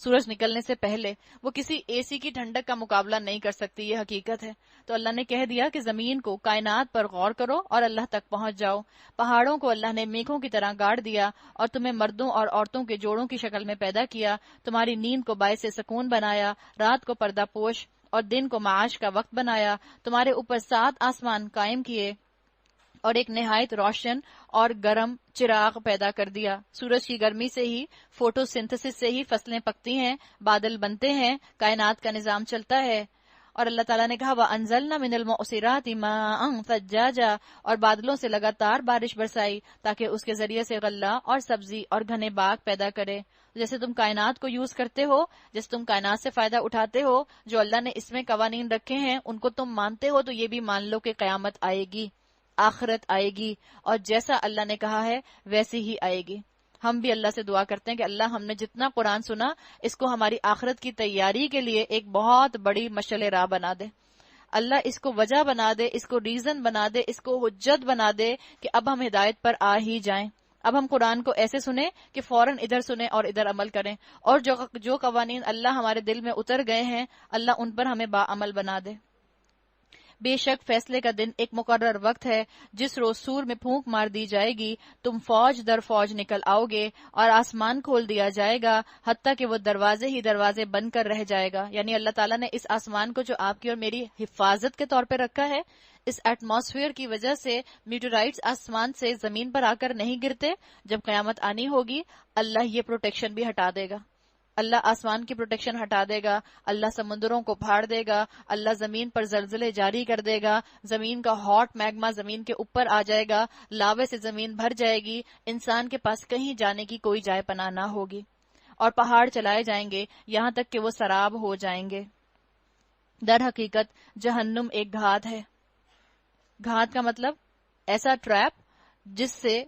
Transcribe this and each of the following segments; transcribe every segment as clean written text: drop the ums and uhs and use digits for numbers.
سورج نکلنے سے پہلے وہ کسی اے سی کی ٹھنڈک کا مقابلہ نہیں کر سکتی، یہ حقیقت ہے۔ تو اللہ نے کہہ دیا کہ زمین کو، کائنات پر غور کرو اور اللہ تک پہنچ جاؤ۔ پہاڑوں کو اللہ نے میگھوں کی طرح گاڑ دیا اور تمہیں مردوں اور عورتوں کے جوڑوں کی شکل میں پیدا کیا، تمہاری نیند کو باعث سکون بنایا، رات کو پردہ پوش اور دن کو معاش کا وقت بنایا، تمہارے اوپر 7 آسمان قائم کیے اور ایک نہایت روشن اور گرم چراغ پیدا کر دیا۔ سورج کی گرمی سے ہی، فوٹو سنتھسس سے ہی فصلیں پکتی ہیں، بادل بنتے ہیں، کائنات کا نظام چلتا ہے۔ اور اللہ تعالیٰ نے کہا وَأَنزَلْنَا مِنَ الْمُعْصِرَاتِ مَاءً ثَجَّاجًا، اور بادلوں سے لگاتار بارش برسائی تاکہ اس کے ذریعے سے غلہ اور سبزی اور گھنے باغ پیدا کرے۔ جیسے تم کائنات کو یوز کرتے ہو، جیسے تم کائنات سے فائدہ اٹھاتے ہو، جو اللہ نے اس میں قوانین رکھے ہیں ان کو تم مانتے ہو، تو یہ بھی مان لو کہ قیامت آئے گی، آخرت آئے گی، اور جیسا اللہ نے کہا ہے ویسی ہی آئے گی۔ ہم بھی اللہ سے دعا کرتے ہیں کہ اللہ ہم نے جتنا قرآن سنا اس کو ہماری آخرت کی تیاری کے لیے ایک بہت بڑی مشعل راہ بنا دے۔ اللہ اس کو وجہ بنا دے، اس کو ریزن بنا دے، اس کو حجت بنا دے کہ اب ہم ہدایت پر آ ہی جائیں۔ اب ہم قرآن کو ایسے سنیں کہ فوراً ادھر سنیں اور ادھر عمل کریں، اور جو قوانین اللہ ہمارے دل میں اتر گئے ہیں اللہ ان پر ہمیں باعمل بنا دے۔ بے شک فیصلے کا دن ایک مقرر وقت ہے، جس روز سور میں پھونک مار دی جائے گی، تم فوج در فوج نکل آؤ گے اور آسمان کھول دیا جائے گا حتیٰ کہ وہ دروازے ہی دروازے بن کر رہ جائے گا۔ یعنی اللہ تعالیٰ نے اس آسمان کو جو آپ کی اور میری حفاظت کے طور پہ رکھا ہے، اس ایٹماسفیئر کی وجہ سے میٹورائٹس آسمان سے زمین پر آ کر نہیں گرتے۔ جب قیامت آنی ہوگی اللہ یہ پروٹیکشن بھی ہٹا دے گا، اللہ آسمان کی پروٹیکشن ہٹا دے گا، اللہ سمندروں کو پھاڑ دے گا، اللہ زمین پر زلزلے جاری کر دے گا، زمین کا ہاٹ میگما زمین کے اوپر آ جائے گا، لاوے سے زمین بھر جائے گی، انسان کے پاس کہیں جانے کی کوئی جائے پناہ نہ ہوگی، اور پہاڑ چلائے جائیں گے یہاں تک کہ وہ سراب ہو جائیں گے۔ در حقیقت جہنم ایک گھات ہے۔ گھات کا مطلب ایسا ٹریپ جس سے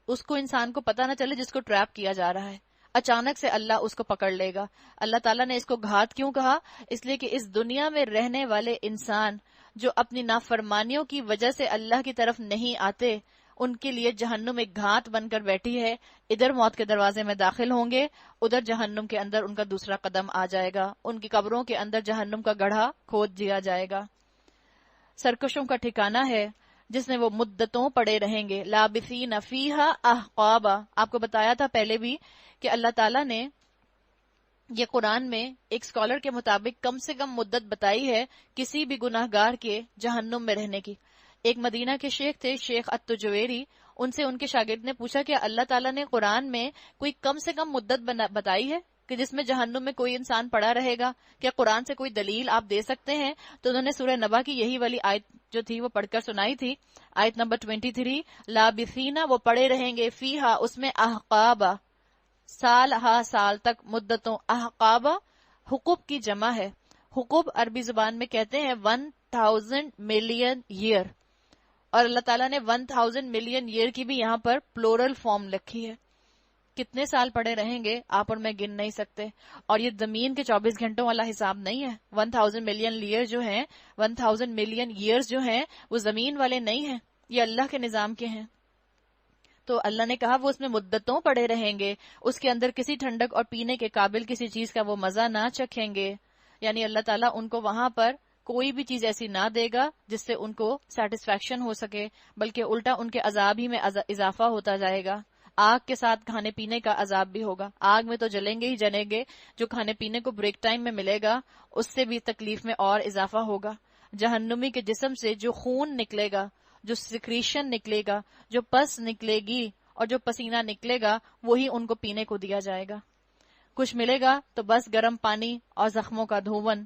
اس کو انسان کو پتہ نہ چلے جس کو ٹریپ کیا جا رہا ہے، اچانک سے اللہ اس کو پکڑ لے گا۔ اللہ تعالیٰ نے اس کو گھات کیوں کہا؟ اس لیے کہ اس دنیا میں رہنے والے انسان جو اپنی نافرمانیوں کی وجہ سے اللہ کی طرف نہیں آتے، ان کے لیے جہنم ایک گھات بن کر بیٹھی ہے۔ ادھر موت کے دروازے میں داخل ہوں گے، ادھر جہنم کے اندر ان کا دوسرا قدم آ جائے گا، ان کی قبروں کے اندر جہنم کا گڑھا کھود دیا جائے گا۔ سرکشوں کا ٹھکانہ ہے جس میں وہ مدتوں پڑے رہیں گے، لابثین فیہا احقابا۔ آپ کو بتایا تھا پہلے بھی کہ اللہ تعالیٰ نے یہ قرآن میں ایک اسکالر کے مطابق کم سے کم مدت بتائی ہے کسی بھی گناہ گار کے جہنم میں رہنے کی۔ ایک مدینہ کے شیخ تھے، شیخ التجویری، ان سے ان کے شاگرد نے پوچھا کہ اللہ تعالیٰ نے قرآن میں کوئی کم سے کم مدت بتائی ہے کہ جس میں جہنم میں کوئی انسان پڑا رہے گا؟ کیا قرآن سے کوئی دلیل آپ دے سکتے ہیں؟ تو انہوں نے سورہ نبا کی یہی والی آیت جو تھی وہ پڑھ کر سنائی تھی، آیت نمبر 23، لابثینا، وہ پڑے رہیں گے، فیہا، اس میں، احقابا، سال ہا سال تک، مدتوں، احقابا حقوب کی جمع ہے۔ حقوب عربی زبان میں کہتے ہیں 1000 ملین ایئر، اور اللہ تعالیٰ نے 1000 ملین ایئر کی بھی یہاں پر پلورل فارم لکھی ہے۔ کتنے سال پڑے رہیں گے آپ اور میں گن نہیں سکتے، اور یہ زمین کے 24 گھنٹوں والا حساب نہیں ہے۔ 1000 ملین ایئر جو ہیں، 1000 ملین ایئرز جو ہیں وہ زمین والے نہیں ہیں، یہ اللہ کے نظام کے ہیں۔ تو اللہ نے کہا وہ اس میں مدتوں پڑے رہیں گے، اس کے اندر کسی ٹھنڈک اور پینے کے قابل کسی چیز کا وہ مزہ نہ چکھیں گے۔ یعنی اللہ تعالیٰ ان کو وہاں پر کوئی بھی چیز ایسی نہ دے گا جس سے ان کو سیٹسفیکشن ہو سکے، بلکہ الٹا ان کے عذاب ہی میں اضافہ ہوتا جائے گا۔ آگ کے ساتھ کھانے پینے کا عذاب بھی ہوگا، آگ میں تو جلیں گے ہی جلیں گے، جو کھانے پینے کو بریک ٹائم میں ملے گا اس سے بھی تکلیف میں اور اضافہ ہوگا۔ جہنمی کے جسم سے جو خون نکلے گا، جو سیکریشن نکلے گا، جو پس نکلے گی اور جو پسینہ نکلے گا، وہی ان کو پینے کو دیا جائے گا۔ کچھ ملے گا تو بس گرم پانی اور زخموں کا دھون۔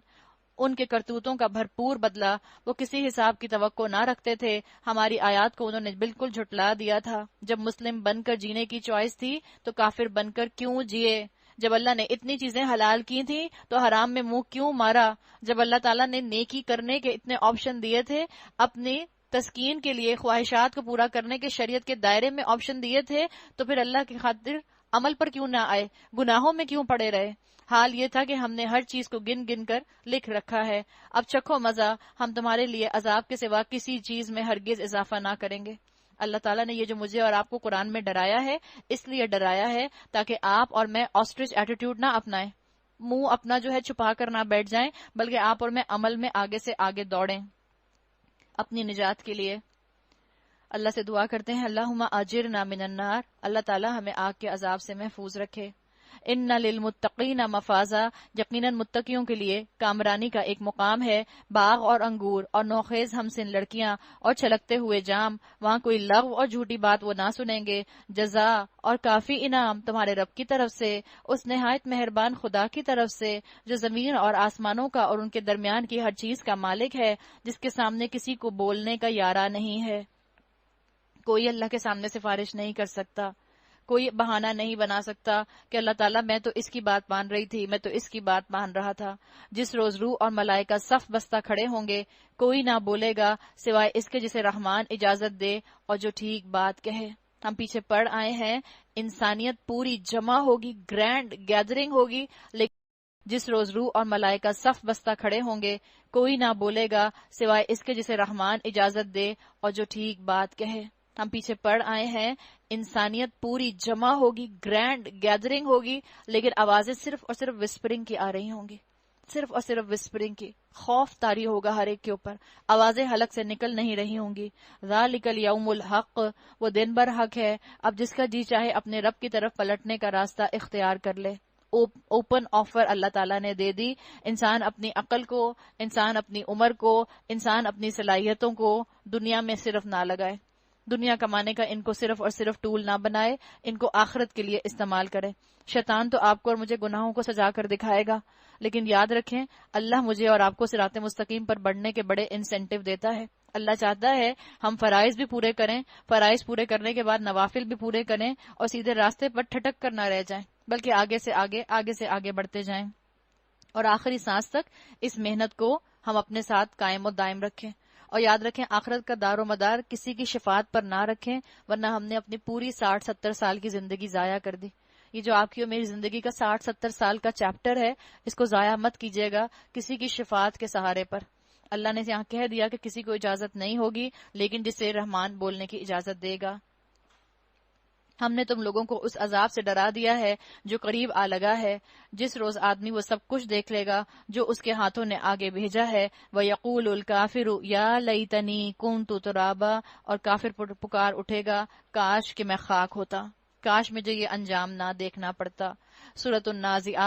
ان کے کرتوتوں کا بھرپور بدلہ، وہ کسی حساب کی توقع نہ رکھتے تھے، ہماری آیات کو انہوں نے بالکل جھٹلا دیا تھا۔ جب مسلم بن کر جینے کی چوائس تھی تو کافر بن کر کیوں جیے؟ جب اللہ نے اتنی چیزیں حلال کی تھیں تو حرام میں منہ کیوں مارا؟ جب اللہ تعالیٰ نے نیکی کرنے کے اتنے آپشن دیے تھے، اپنی تسکین کے لیے خواہشات کو پورا کرنے کے شریعت کے دائرے میں آپشن دیے تھے، تو پھر اللہ کی خاطر عمل پر کیوں نہ آئے؟ گناہوں میں کیوں پڑے رہے؟ حال یہ تھا کہ ہم نے ہر چیز کو گن گن کر لکھ رکھا ہے، اب چکھو مزہ، ہم تمہارے لیے عذاب کے سوا کسی چیز میں ہرگز اضافہ نہ کریں گے۔ اللہ تعالیٰ نے یہ جو مجھے اور آپ کو قرآن میں ڈرایا ہے، اس لیے ڈرایا ہے تاکہ آپ اور میں آسٹرچ ایٹیٹیوڈ نہ اپنائیں، منہ اپنا جو ہے چھپا کر نہ بیٹھ جائیں، بلکہ آپ اور میں عمل میں آگے سے آگے دوڑیں اپنی نجات کے لیے۔ اللہ سے دعا کرتے ہیں اللہم اجرنا من النار، اللہ تعالی ہمیں آگ کے عذاب سے محفوظ رکھے۔ ان للمتقین مفازا، یقیناً متقیوں کے لیے کامرانی کا ایک مقام ہے، باغ اور انگور اور نوخیز ہمسن لڑکیاں اور چھلکتے ہوئے جام، وہاں کوئی لغو اور جھوٹی بات وہ نہ سنیں گے، جزا اور کافی انعام تمہارے رب کی طرف سے، اس نہایت مہربان خدا کی طرف سے جو زمین اور آسمانوں کا اور ان کے درمیان کی ہر چیز کا مالک ہے، جس کے سامنے کسی کو بولنے کا یارہ نہیں ہے۔ کوئی اللہ کے سامنے سفارش نہیں کر سکتا، کوئی بہانہ نہیں بنا سکتا کہ اللہ تعالیٰ میں تو اس کی بات مان رہی تھی، میں تو اس کی بات مان رہا تھا۔ جس روز روح اور ملائکہ صف بستہ کھڑے ہوں گے، کوئی نہ بولے گا سوائے اس کے جسے رحمان اجازت دے اور جو ٹھیک بات کہے۔ ہم پیچھے پڑھ آئے ہیں انسانیت پوری جمع ہوگی، گرینڈ گیدرنگ ہوگی، لیکن جس روز روح اور ملائکہ صف بستہ کھڑے ہوں گے، کوئی نہ بولے گا سوائے اس کے جسے رحمان اجازت دے اور جو ٹھیک بات کہے۔ ہم پیچھے پڑھ آئے ہیں انسانیت پوری جمع ہوگی، گرینڈ گیدرنگ ہوگی، لیکن آوازیں صرف اور صرف وسپرنگ کی آ رہی ہوں گی، صرف اور صرف وسپرنگ کی۔ خوف طاری ہوگا ہر ایک کے اوپر، آوازیں حلق سے نکل نہیں رہی ہوں گی۔ ذالک الیوم الحق، وہ دن بر حق ہے، اب جس کا جی چاہے اپنے رب کی طرف پلٹنے کا راستہ اختیار کر لے۔ اوپن آفر اللہ تعالیٰ نے دے دی۔ انسان اپنی عقل کو، انسان اپنی عمر کو، انسان اپنی صلاحیتوں کو دنیا میں صرف نہ لگائے، دنیا کمانے کا ان کو صرف اور صرف ٹول نہ بنائے، ان کو آخرت کے لیے استعمال کرے۔ شیطان تو آپ کو اور مجھے گناہوں کو سجا کر دکھائے گا، لیکن یاد رکھیں اللہ مجھے اور آپ کو صراط مستقیم پر بڑھنے کے بڑے انسینٹیو دیتا ہے۔ اللہ چاہتا ہے ہم فرائض بھی پورے کریں، فرائض پورے کرنے کے بعد نوافل بھی پورے کریں اور سیدھے راستے پر ٹھٹک کر نہ رہ جائیں، بلکہ آگے سے آگے بڑھتے جائیں اور آخری سانس تک اس محنت کو ہم اپنے ساتھ قائم و دائم رکھیں۔ اور یاد رکھیں آخرت کا دار و مدار کسی کی شفاعت پر نہ رکھیں، ورنہ ہم نے اپنی پوری 60-70 سال کی زندگی ضائع کر دی۔ یہ جو آپ کی اور میری زندگی کا 60-70 سال کا چیپٹر ہے، اس کو ضائع مت کیجیے گا کسی کی شفاعت کے سہارے پر۔ اللہ نے یہاں کہہ دیا کہ کسی کو اجازت نہیں ہوگی، لیکن جسے رحمان بولنے کی اجازت دے گا۔ ہم نے تم لوگوں کو اس عذاب سے ڈرا دیا ہے جو قریب آ لگا ہے، جس روز آدمی وہ سب کچھ دیکھ لے گا جو اس کے ہاتھوں نے آگے بھیجا ہے۔ وَيَقُولُ الْكَافِرُ يَا لَيْتَنِي كُنْتُ تُرَابًا، اور کافر پکار اٹھے گا کاش کہ میں خاک ہوتا، کاش مجھے یہ انجام نہ دیکھنا پڑتا۔ سورۃ النازعات